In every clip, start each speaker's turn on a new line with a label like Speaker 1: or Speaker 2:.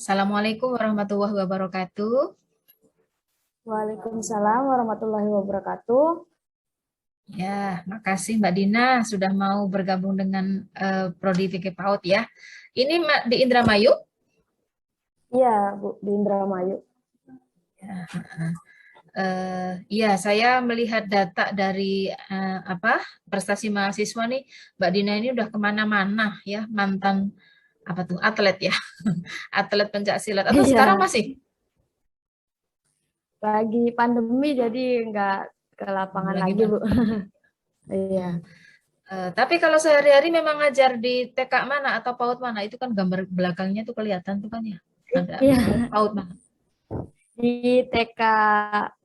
Speaker 1: Assalamualaikum warahmatullahi wabarakatuh.
Speaker 2: Waalaikumsalam warahmatullahi wabarakatuh.
Speaker 1: Ya, makasih Mbak Dina sudah mau bergabung dengan Prodi Fikih PAUD ya. Ini di Indramayu?
Speaker 2: Iya, Bu, di Indramayu.
Speaker 1: Ya, iya, saya melihat data dari prestasi mahasiswa nih, Mbak Dina ini udah kemana-mana ya, mantan apa tuh atlet ya, atlet pencak silat. Atau sekarang
Speaker 2: Iya,
Speaker 1: masih?
Speaker 2: lagi pandemi jadi nggak ke lapangan
Speaker 1: Lagi
Speaker 2: lagi, Bu.
Speaker 1: Mbak. Hmm.
Speaker 2: Iya.
Speaker 1: Tapi kalau sehari-hari memang ngajar di TK mana atau PAUD mana? Itu kan gambar belakangnya tuh kelihatan tuh kan ya. Ada
Speaker 2: Iya,
Speaker 1: PAUD mana?
Speaker 2: di TK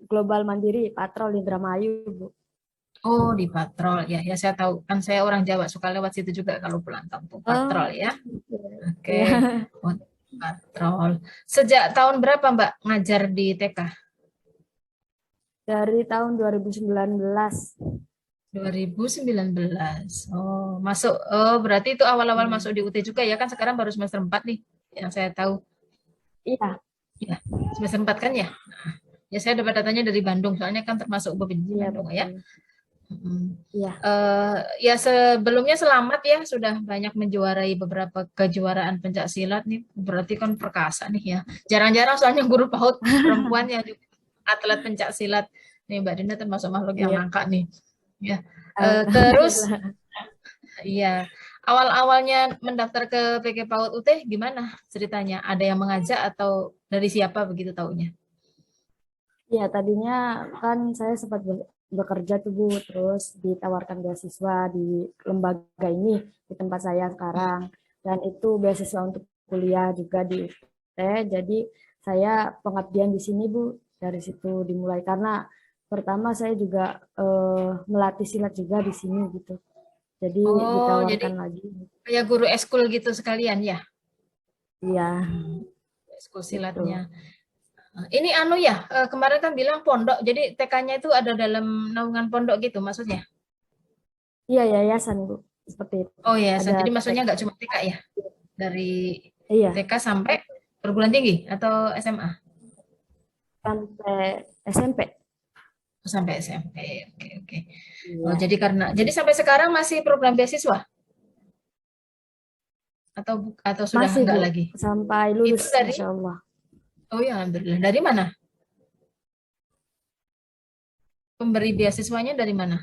Speaker 2: Global Mandiri, Patrol Indramayu, Bu.
Speaker 1: Oh, di Patrol. Ya, ya saya tahu. Kan saya orang Jawa suka lewat situ juga kalau pulang kampung. Patrol
Speaker 2: Oh,
Speaker 1: ya. Oke.
Speaker 2: iya.
Speaker 1: Oh, Patrol. Sejak tahun berapa Mbak ngajar di TK?
Speaker 2: Dari tahun 2019.
Speaker 1: 2019. Oh, masuk. Oh, berarti itu awal-awal masuk di
Speaker 2: Hmm.
Speaker 1: UT juga ya kan sekarang baru semester 4 nih yang saya tahu.
Speaker 2: Iya,
Speaker 1: Ya, semester 4 kan ya? Ya, saya dapat datanya dari Bandung, soalnya kan termasuk Provinsi
Speaker 2: iya
Speaker 1: Bandung ya.
Speaker 2: betul.
Speaker 1: Mm.
Speaker 2: Iya.
Speaker 1: Ya sebelumnya selamat ya, sudah banyak menjuarai beberapa kejuaraan pencak silat nih. Berarti kan perkasa nih ya. Jarang-jarang soalnya guru PAUD perempuan yang juga atlet pencak silat. Nih Mbak Dina termasuk makhluk yang
Speaker 2: Iya.
Speaker 1: langka nih. Ya. Terus,
Speaker 2: Alhamdulillah.
Speaker 1: iya. Awal-awalnya mendaftar ke PK PAUD UT gimana ceritanya? Ada yang mengajak atau dari siapa begitu taunya?
Speaker 2: Iya, tadinya kan saya sempat bekerja tuh, Bu, terus ditawarkan beasiswa di lembaga ini, di tempat saya sekarang. Dan itu beasiswa untuk kuliah juga di UT. Jadi saya pengabdian di sini, Bu. Dari situ dimulai. Karena pertama saya juga melatih silat juga di sini gitu. Jadi
Speaker 1: Oh, jadi
Speaker 2: ditawarkan lagi.
Speaker 1: kayak guru eskul gitu sekalian ya?
Speaker 2: Iya,
Speaker 1: Eskul silatnya.
Speaker 2: gitu.
Speaker 1: Ini anu ya, kemarin kan bilang pondok, jadi TK-nya itu ada dalam naungan pondok gitu maksudnya?
Speaker 2: Iya, yayasan, Bu. Seperti itu.
Speaker 1: Oh ya,
Speaker 2: Ada
Speaker 1: jadi maksudnya
Speaker 2: TK.
Speaker 1: nggak cuma TK ya? Dari
Speaker 2: Iya,
Speaker 1: TK sampai perguruan tinggi atau SMA?
Speaker 2: sampai SMP.
Speaker 1: Oh, sampai SMP. Oke, oke. Oh,
Speaker 2: Iya.
Speaker 1: jadi sampai sekarang masih program beasiswa atau sudah
Speaker 2: Masih,
Speaker 1: enggak
Speaker 2: Bu,
Speaker 1: lagi?
Speaker 2: sampai
Speaker 1: Itu
Speaker 2: lulus,
Speaker 1: dari
Speaker 2: Masya Allah.
Speaker 1: Oh ya, alhamdulillah. Dari mana? Pemberi beasiswanya dari mana?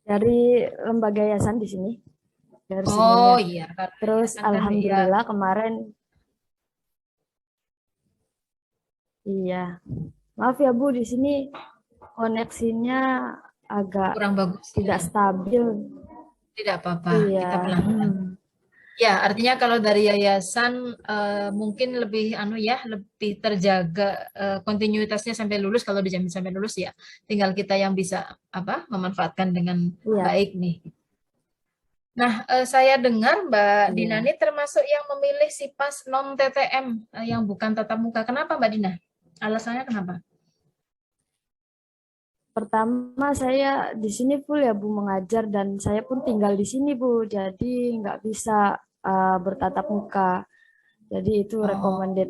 Speaker 2: Dari lembaga yayasan di sini, dari
Speaker 1: Oh
Speaker 2: sininya.
Speaker 1: iya, karena
Speaker 2: Terus,
Speaker 1: yayasan kan ya.
Speaker 2: Alhamdulillah kemarin, iya. Maaf ya, Bu, di sini koneksinya agak
Speaker 1: Kurang bagus
Speaker 2: tidak
Speaker 1: ya.
Speaker 2: stabil.
Speaker 1: Tidak apa-apa,
Speaker 2: Iya.
Speaker 1: kita pelan-pelan. Ya, artinya kalau dari yayasan mungkin lebih anu ya, lebih terjaga kontinuitasnya sampai lulus kalau dijamin sampai lulus ya. Tinggal kita yang bisa memanfaatkan dengan
Speaker 2: Iya.
Speaker 1: baik nih. Nah, saya dengar Mbak Dina
Speaker 2: Iya.
Speaker 1: ini termasuk yang memilih SIPAS non TTM yang bukan tatap muka. Kenapa Mbak Dina? Alasannya kenapa?
Speaker 2: Pertama saya di sini full ya, Bu, mengajar dan saya pun tinggal di sini, Bu. Jadi nggak bisa bertatap muka. Jadi itu
Speaker 1: Oh,
Speaker 2: recommended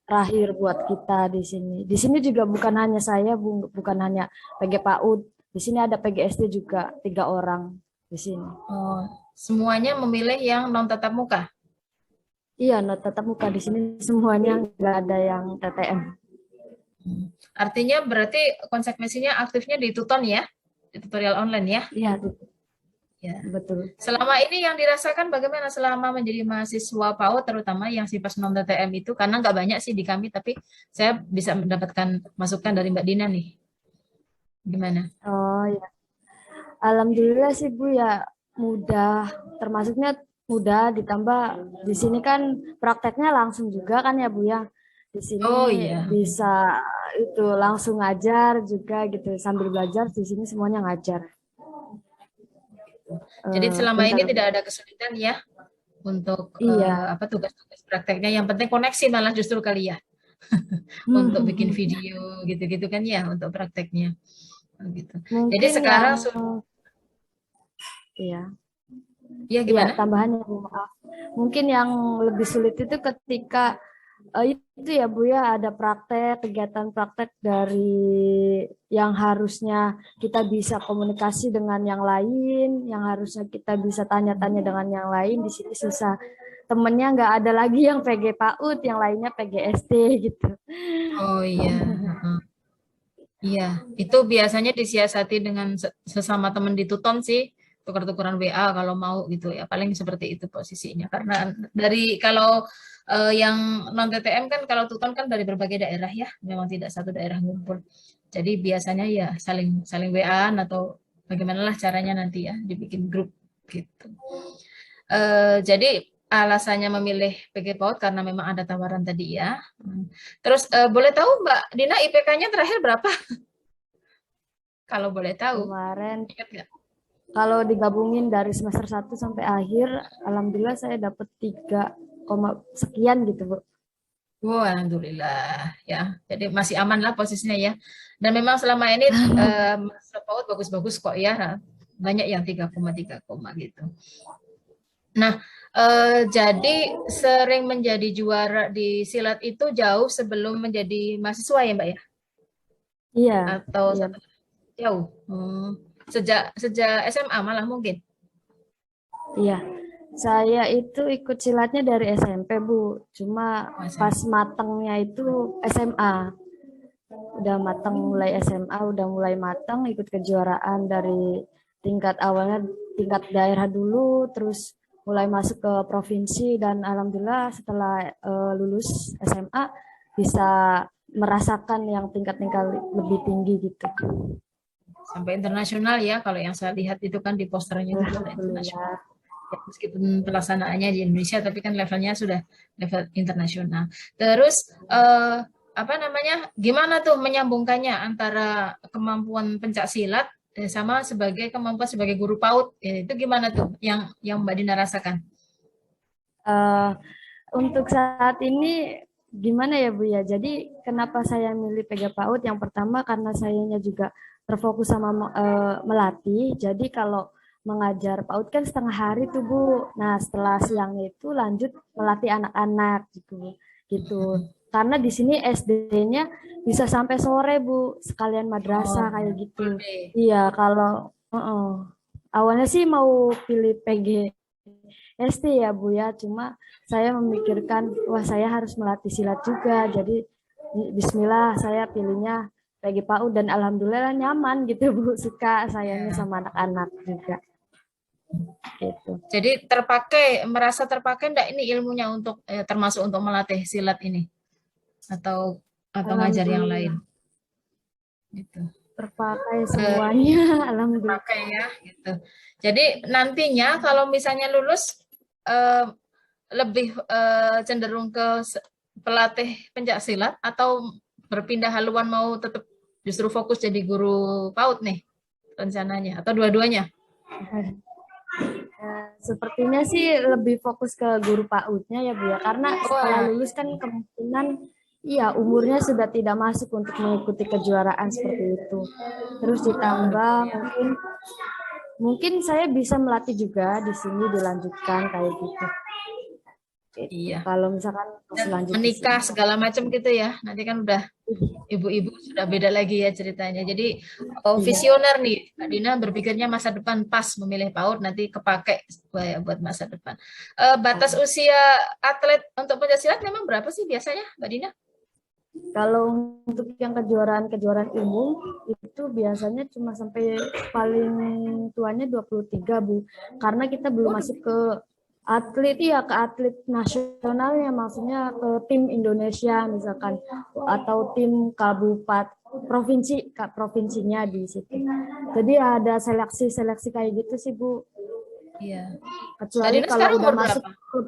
Speaker 2: terakhir buat kita di sini. Di sini juga bukan hanya saya, Bu, bukan hanya PG PAUD. Di sini ada PGSD juga, 3 orang di sini.
Speaker 1: oh, semuanya memilih yang non tatap muka.
Speaker 2: Iya, no, tetap muka di sini semuanya nggak ada yang TTM.
Speaker 1: Hmm. Artinya berarti konsekuensinya aktifnya di Tuton ya, di tutorial online ya.
Speaker 2: Iya,
Speaker 1: Ya.
Speaker 2: betul.
Speaker 1: Selama ini yang dirasakan bagaimana selama menjadi mahasiswa PAUD terutama yang SIPAS non TTM itu karena nggak banyak sih di kami tapi saya bisa mendapatkan masukan dari Mbak Dina nih. Gimana?
Speaker 2: Oh ya, alhamdulillah sih, Bu, ya, mudah. Termasuknya mudah, ditambah di sini kan prakteknya langsung juga kan ya, Bu, ya. Di sini
Speaker 1: Oh iya.
Speaker 2: bisa itu langsung ngajar juga gitu, sambil belajar di sini semuanya ngajar.
Speaker 1: Jadi selama ini
Speaker 2: Bentar.
Speaker 1: tidak ada kesulitan ya untuk
Speaker 2: Iya.
Speaker 1: tugas-tugas prakteknya. Yang penting koneksi malah justru kali ya untuk bikin video gitu-gitu kan ya untuk prakteknya. Gitu. Jadi
Speaker 2: Mungkin
Speaker 1: sekarang
Speaker 2: yang iya.
Speaker 1: Iya,
Speaker 2: Iya,
Speaker 1: gimana?
Speaker 2: tambahannya Bu, maaf. Mungkin yang lebih sulit itu ketika itu ya Bu ya, ada praktek, kegiatan praktek dari yang harusnya kita bisa komunikasi dengan yang lain, yang harusnya kita bisa tanya-tanya dengan yang lain, di sini susah. Temennya nggak ada lagi yang PG PAUD, yang lainnya PGSD gitu.
Speaker 1: Oh iya, heeh. Iya, itu biasanya disiasati dengan sesama teman di Tuton sih, tukar-tukaran WA kalau mau gitu ya. Paling seperti itu posisinya. Karena dari kalau yang non TTM kan kalau Tuton kan dari berbagai daerah ya, memang tidak satu daerah ngumpul. Jadi biasanya ya saling saling WA-an atau bagaimanalah caranya nanti ya dibikin grup gitu. Jadi alasannya memilih PG PAUD karena memang ada tawaran tadi ya. Terus boleh tahu Mbak Dina IPK-nya terakhir berapa? Kalau boleh tahu,
Speaker 2: Kemarin
Speaker 1: ingat nggak?
Speaker 2: kalau digabungin dari semester 1 sampai akhir, alhamdulillah saya dapat 3, sekian gitu Bu.
Speaker 1: Wow, alhamdulillah ya. Jadi masih aman lah posisinya ya. Dan memang selama ini mahasiswa PAUD bagus-bagus kok ya. Banyak yang 3,3 gitu. Nah, jadi sering menjadi juara di silat itu jauh sebelum menjadi mahasiswa ya, Mbak ya?
Speaker 2: Iya,
Speaker 1: Atau
Speaker 2: iya.
Speaker 1: jauh? Sejak sejak SMA malah mungkin.
Speaker 2: Iya, saya itu ikut silatnya dari SMP, Bu. Cuma
Speaker 1: Oh,
Speaker 2: pas
Speaker 1: SMP.
Speaker 2: matangnya itu SMA. Udah matang mulai SMA, udah mulai matang ikut kejuaraan dari tingkat awalnya tingkat daerah dulu, terus mulai masuk ke provinsi dan alhamdulillah setelah lulus SMA bisa merasakan yang tingkat-tingkat lebih tinggi gitu.
Speaker 1: Sampai internasional ya. Kalau yang saya lihat itu kan di posternya itu sudah internasional.
Speaker 2: Alhamdulillah.
Speaker 1: Ya, meskipun pelaksanaannya di Indonesia, tapi kan levelnya sudah level internasional. Terus apa namanya? Gimana tuh menyambungkannya antara kemampuan pencak silat sama sebagai kemampuan sebagai guru PAUD? Itu gimana tuh yang Mbak Dina rasakan?
Speaker 2: Eh, untuk saat ini gimana ya Bu ya? Jadi kenapa saya milih PG PAUD? Yang pertama karena sayanya juga terfokus sama melatih. Jadi kalau mengajar PAUD kan setengah hari tuh Bu. Nah setelah siangnya itu lanjut melatih anak-anak gitu. Gitu. Karena di sini SD-nya bisa sampai sore Bu, sekalian
Speaker 1: Oh,
Speaker 2: madrasah kayak gitu.
Speaker 1: full day.
Speaker 2: Iya, kalau awalnya sih mau pilih PG SD ya Bu ya, cuma saya memikirkan wah saya harus melatih silat juga. Jadi bismillah saya pilihnya PG PAUD dan alhamdulillah nyaman gitu Bu, suka sayangnya
Speaker 1: Ya.
Speaker 2: sama anak-anak juga gitu.
Speaker 1: Jadi merasa terpakai enggak ini ilmunya untuk termasuk untuk melatih silat ini atau ngajar yang lain
Speaker 2: Alhamdulillah
Speaker 1: gitu.
Speaker 2: terpakai
Speaker 1: Eh,
Speaker 2: semuanya. Alhamdulillah.
Speaker 1: Terpakai ya gitu. Jadi nantinya kalau misalnya lulus eh, lebih cenderung ke pelatih pencak silat atau berpindah haluan mau tetap justru fokus jadi guru PAUD nih rencananya atau dua-duanya?
Speaker 2: Sepertinya sih lebih fokus ke guru PAUD-nya ya Bu ya, karena setelah
Speaker 1: Wah,
Speaker 2: lulus kan kemungkinan iya umurnya sudah tidak masuk untuk mengikuti kejuaraan seperti itu. Terus ditambah
Speaker 1: betul ya.
Speaker 2: mungkin mungkin saya bisa melatih juga di sini dilanjutkan kayak gitu. Gitu.
Speaker 1: Iya.
Speaker 2: Kalau misalkan masih
Speaker 1: Dan
Speaker 2: lanjut di
Speaker 1: menikah
Speaker 2: sini.
Speaker 1: segala macam gitu ya. Nanti kan udah ibu-ibu sudah beda lagi ya ceritanya. Jadi
Speaker 2: Iya.
Speaker 1: visioner nih, Mbak Dina berpikirnya masa depan pas memilih PAUD nanti kepake buat masa depan. Batas usia atlet untuk pencaksilat memang berapa sih biasanya, Mbak Dina?
Speaker 2: Kalau untuk yang kejuaraan-kejuaraan umum itu biasanya cuma sampai paling tuanya 23 Bu. Karena kita belum
Speaker 1: Oh,
Speaker 2: masuk ke atlet ya ke atlet nasionalnya maksudnya ke tim Indonesia misalkan atau tim kabupaten provinsinya di situ. Jadi ada seleksi-seleksi kayak gitu sih Bu.
Speaker 1: iya. Mbak
Speaker 2: Kecuali
Speaker 1: Dina
Speaker 2: kalau
Speaker 1: sekarang
Speaker 2: udah
Speaker 1: umur
Speaker 2: masuk
Speaker 1: berapa?
Speaker 2: klub.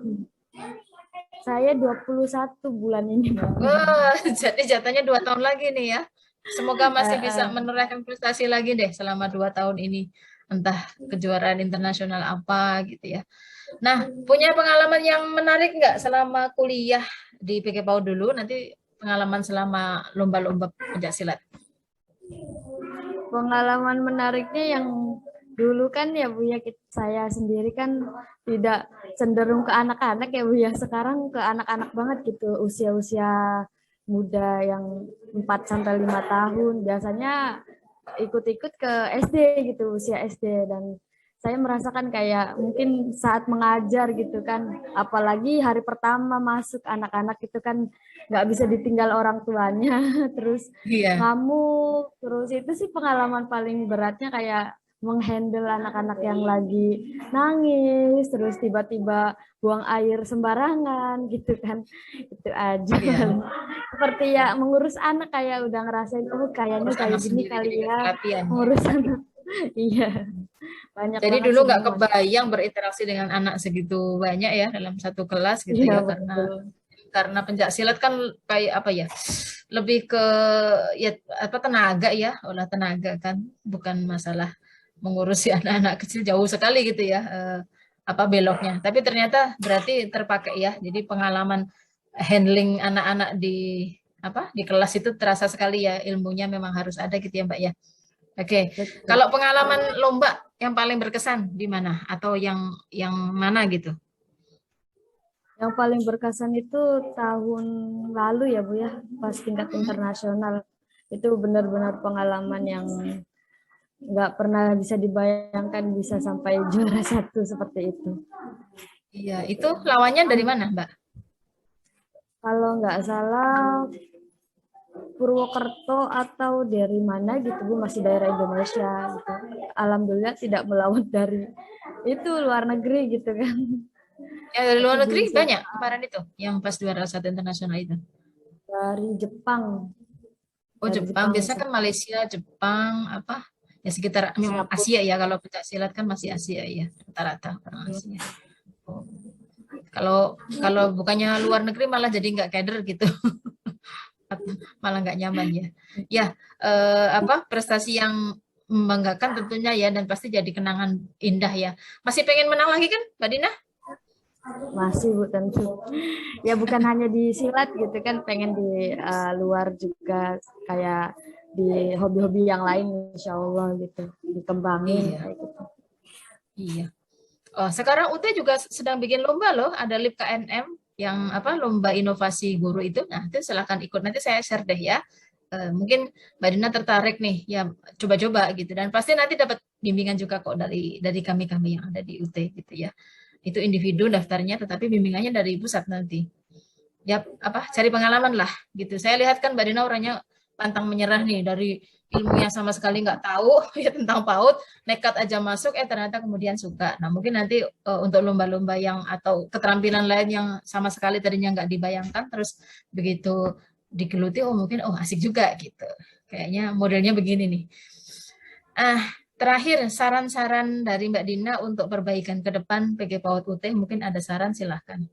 Speaker 2: Saya 21 bulan ini.
Speaker 1: Wah, jadi jatuhnya 2 tahun lagi nih ya. Semoga masih bisa
Speaker 2: Uh,
Speaker 1: menorehkan prestasi lagi deh selama 2 tahun ini. Entah kejuaraan internasional apa gitu ya. Nah, punya pengalaman yang menarik nggak selama kuliah di PK PAUD dulu, nanti pengalaman selama lomba-lomba pencaksilat?
Speaker 2: Pengalaman menariknya yang Dulu kan ya Bu ya, saya sendiri kan tidak cenderung ke anak-anak ya Bu ya. Sekarang ke anak-anak banget gitu, usia-usia muda yang 4 sampai 5 tahun. Biasanya ikut-ikut ke SD gitu, usia SD, dan saya merasakan kayak mungkin saat mengajar gitu kan, apalagi hari pertama masuk anak-anak itu kan nggak bisa ditinggal orang tuanya, terus
Speaker 1: Iya,
Speaker 2: ngamuk, terus itu sih pengalaman paling beratnya kayak menghandle anak-anak yang lagi nangis, terus tiba-tiba buang air sembarangan gitu kan, itu aja
Speaker 1: iya.
Speaker 2: seperti ya mengurus anak kayak udah ngerasain oh kayaknya
Speaker 1: Ngurus
Speaker 2: kayak
Speaker 1: anak
Speaker 2: gini
Speaker 1: sendiri
Speaker 2: kali
Speaker 1: jadi
Speaker 2: ya
Speaker 1: latihan ya.
Speaker 2: mengurus anak. Iya, banyak
Speaker 1: Jadi
Speaker 2: banget
Speaker 1: dulu
Speaker 2: sih
Speaker 1: nggak
Speaker 2: dulu
Speaker 1: kebayang berinteraksi dengan anak segitu banyak ya dalam satu kelas gitu
Speaker 2: iya
Speaker 1: ya,
Speaker 2: betul.
Speaker 1: karena pencak silat kan kayak apa ya, lebih ke ya apa tenaga ya, olah tenaga kan, bukan masalah mengurusi anak-anak kecil, jauh sekali gitu ya, apa beloknya. Tapi ternyata berarti terpakai ya. Jadi pengalaman handling anak-anak di apa di kelas itu terasa sekali ya, ilmunya memang harus ada gitu ya Mbak ya. Oke,
Speaker 2: Betul.
Speaker 1: kalau pengalaman lomba yang paling berkesan di mana atau yang mana gitu?
Speaker 2: Yang paling berkesan itu tahun lalu ya Bu ya, pas tingkat internasional. Itu benar-benar pengalaman yang nggak pernah bisa dibayangkan bisa sampai juara satu seperti itu.
Speaker 1: Iya, itu lawannya dari mana, Mbak?
Speaker 2: Kalau nggak salah Purwokerto atau dari mana gitu Bu, masih daerah Indonesia gitu. Alhamdulillah tidak melawan dari itu luar negeri gitu kan.
Speaker 1: Ya, dari
Speaker 2: Tapi
Speaker 1: luar negeri
Speaker 2: bisa
Speaker 1: banyak kemarin itu, yang pas juara satu internasional itu.
Speaker 2: dari Jepang,
Speaker 1: Oh,
Speaker 2: dari
Speaker 1: Jepang.
Speaker 2: Jepang
Speaker 1: Biasa kan Malaysia, Jepang, apa? Ya sekitar memang
Speaker 2: Singapura.
Speaker 1: Asia ya. Kalau pencak silat kan masih Asia ya, rata-rata orang Asia. Oh. Kalau kalau bukannya luar negeri malah jadi nggak keder gitu, malah nggak nyaman ya. Ya, apa prestasi yang membanggakan tentunya ya, dan pasti jadi kenangan indah ya. Masih pengen menang lagi kan, Mbak Dina?
Speaker 2: Masih Bu tentu. Ya bukan hanya di silat gitu kan, pengen di luar juga kayak di hobi-hobi yang lain insya Allah gitu dikembangin
Speaker 1: Iya,
Speaker 2: kayak gitu.
Speaker 1: iya. Oh, sekarang UT juga sedang bikin lomba loh, ada LIP KNM yang apa lomba inovasi guru itu. Nah, itu silahkan ikut. Nanti saya share deh ya. Mungkin Mbak Dina tertarik nih, ya coba-coba gitu. Dan pasti nanti dapat bimbingan juga kok dari kami-kami yang ada di UT gitu ya. Itu individu daftarnya, tetapi bimbingannya dari pusat nanti. Ya apa cari pengalaman lah gitu. Saya lihat kan Mbak Dina orangnya pantang menyerah nih, dari ilmunya sama sekali nggak tahu ya tentang PAUD, nekat aja masuk, ternyata kemudian suka. Nah mungkin nanti untuk lomba-lomba yang atau keterampilan lain yang sama sekali tadinya nggak dibayangkan, terus begitu digeluti, oh mungkin oh asik juga gitu. Kayaknya modelnya begini nih. Ah, terakhir saran-saran dari Mbak Dina untuk perbaikan ke depan PG PAUD UT, mungkin ada saran silahkan.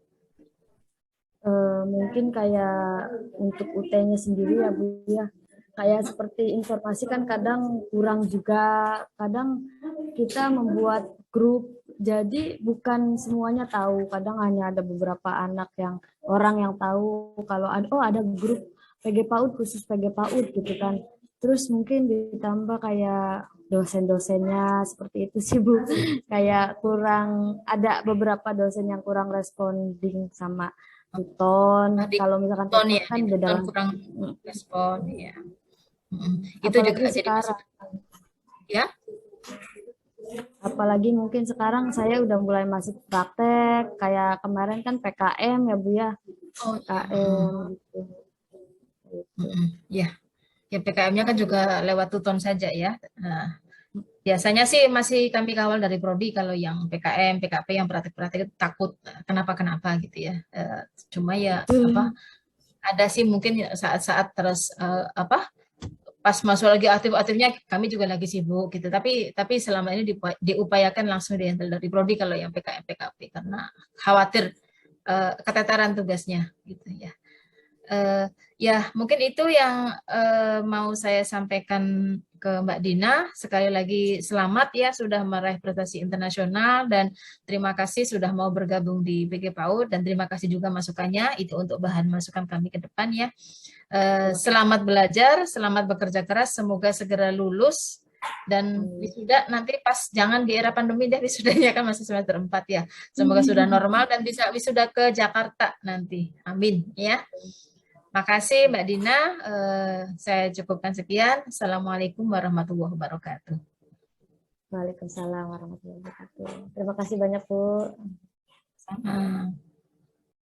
Speaker 2: Mungkin kayak untuk UT-nya sendiri ya Bu ya, kayak seperti informasi kan kadang kurang juga, kadang kita membuat grup jadi bukan semuanya tahu, kadang hanya ada beberapa anak yang orang yang tahu kalau ada oh ada grup PG PAUD khusus PG PAUD gitu kan, terus mungkin ditambah kayak dosen-dosennya seperti itu sih Bu, kayak kurang ada beberapa dosen yang kurang responding sama
Speaker 1: Nah,
Speaker 2: Tuton.
Speaker 1: di
Speaker 2: Kalau misalkan
Speaker 1: Tuton
Speaker 2: Tuton
Speaker 1: ya,
Speaker 2: kan
Speaker 1: di
Speaker 2: beda
Speaker 1: Tuton
Speaker 2: lagi.
Speaker 1: kurang respon ya. Itu juga
Speaker 2: Apalagi
Speaker 1: jadi
Speaker 2: sekarang,
Speaker 1: masukan ya.
Speaker 2: apalagi mungkin sekarang saya udah mulai masuk praktek. Kayak kemarin kan PKM ya Bu ya,
Speaker 1: Oh iya.
Speaker 2: PKM gitu. Gitu.
Speaker 1: Ya, ya PKM-nya kan juga lewat Tuton saja ya. Nah, biasanya sih masih kami kawal dari prodi kalau yang PKM, PKP yang praktek-praktek itu takut kenapa-kenapa gitu ya. Cuma ya apa
Speaker 2: Betul.
Speaker 1: ada sih mungkin saat-saat terus apa pas masuk lagi aktif-aktifnya kami juga lagi sibuk gitu. Tapi selama ini diupayakan langsung dihandle dari prodi kalau yang PKM PKP, karena khawatir keteteran tugasnya gitu ya. Eh, ya mungkin itu yang mau saya sampaikan ke Mbak Dina. Sekali lagi selamat ya sudah meraih prestasi internasional, dan terima kasih sudah mau bergabung di PG PAUD, dan terima kasih juga masukannya itu untuk bahan masukan kami ke depan ya. Selamat belajar, selamat bekerja keras, semoga segera lulus Dan wisuda nanti pas, jangan di era pandemi deh wisudanya, kan masih semester 4 ya. Semoga sudah normal dan bisa wisuda ke Jakarta nanti. Amin ya. Makasih Mbak Dina, saya cukupkan sekian. Assalamualaikum warahmatullahi wabarakatuh.
Speaker 2: Waalaikumsalam warahmatullahi wabarakatuh. Terima kasih banyak, Bu.
Speaker 1: Sama.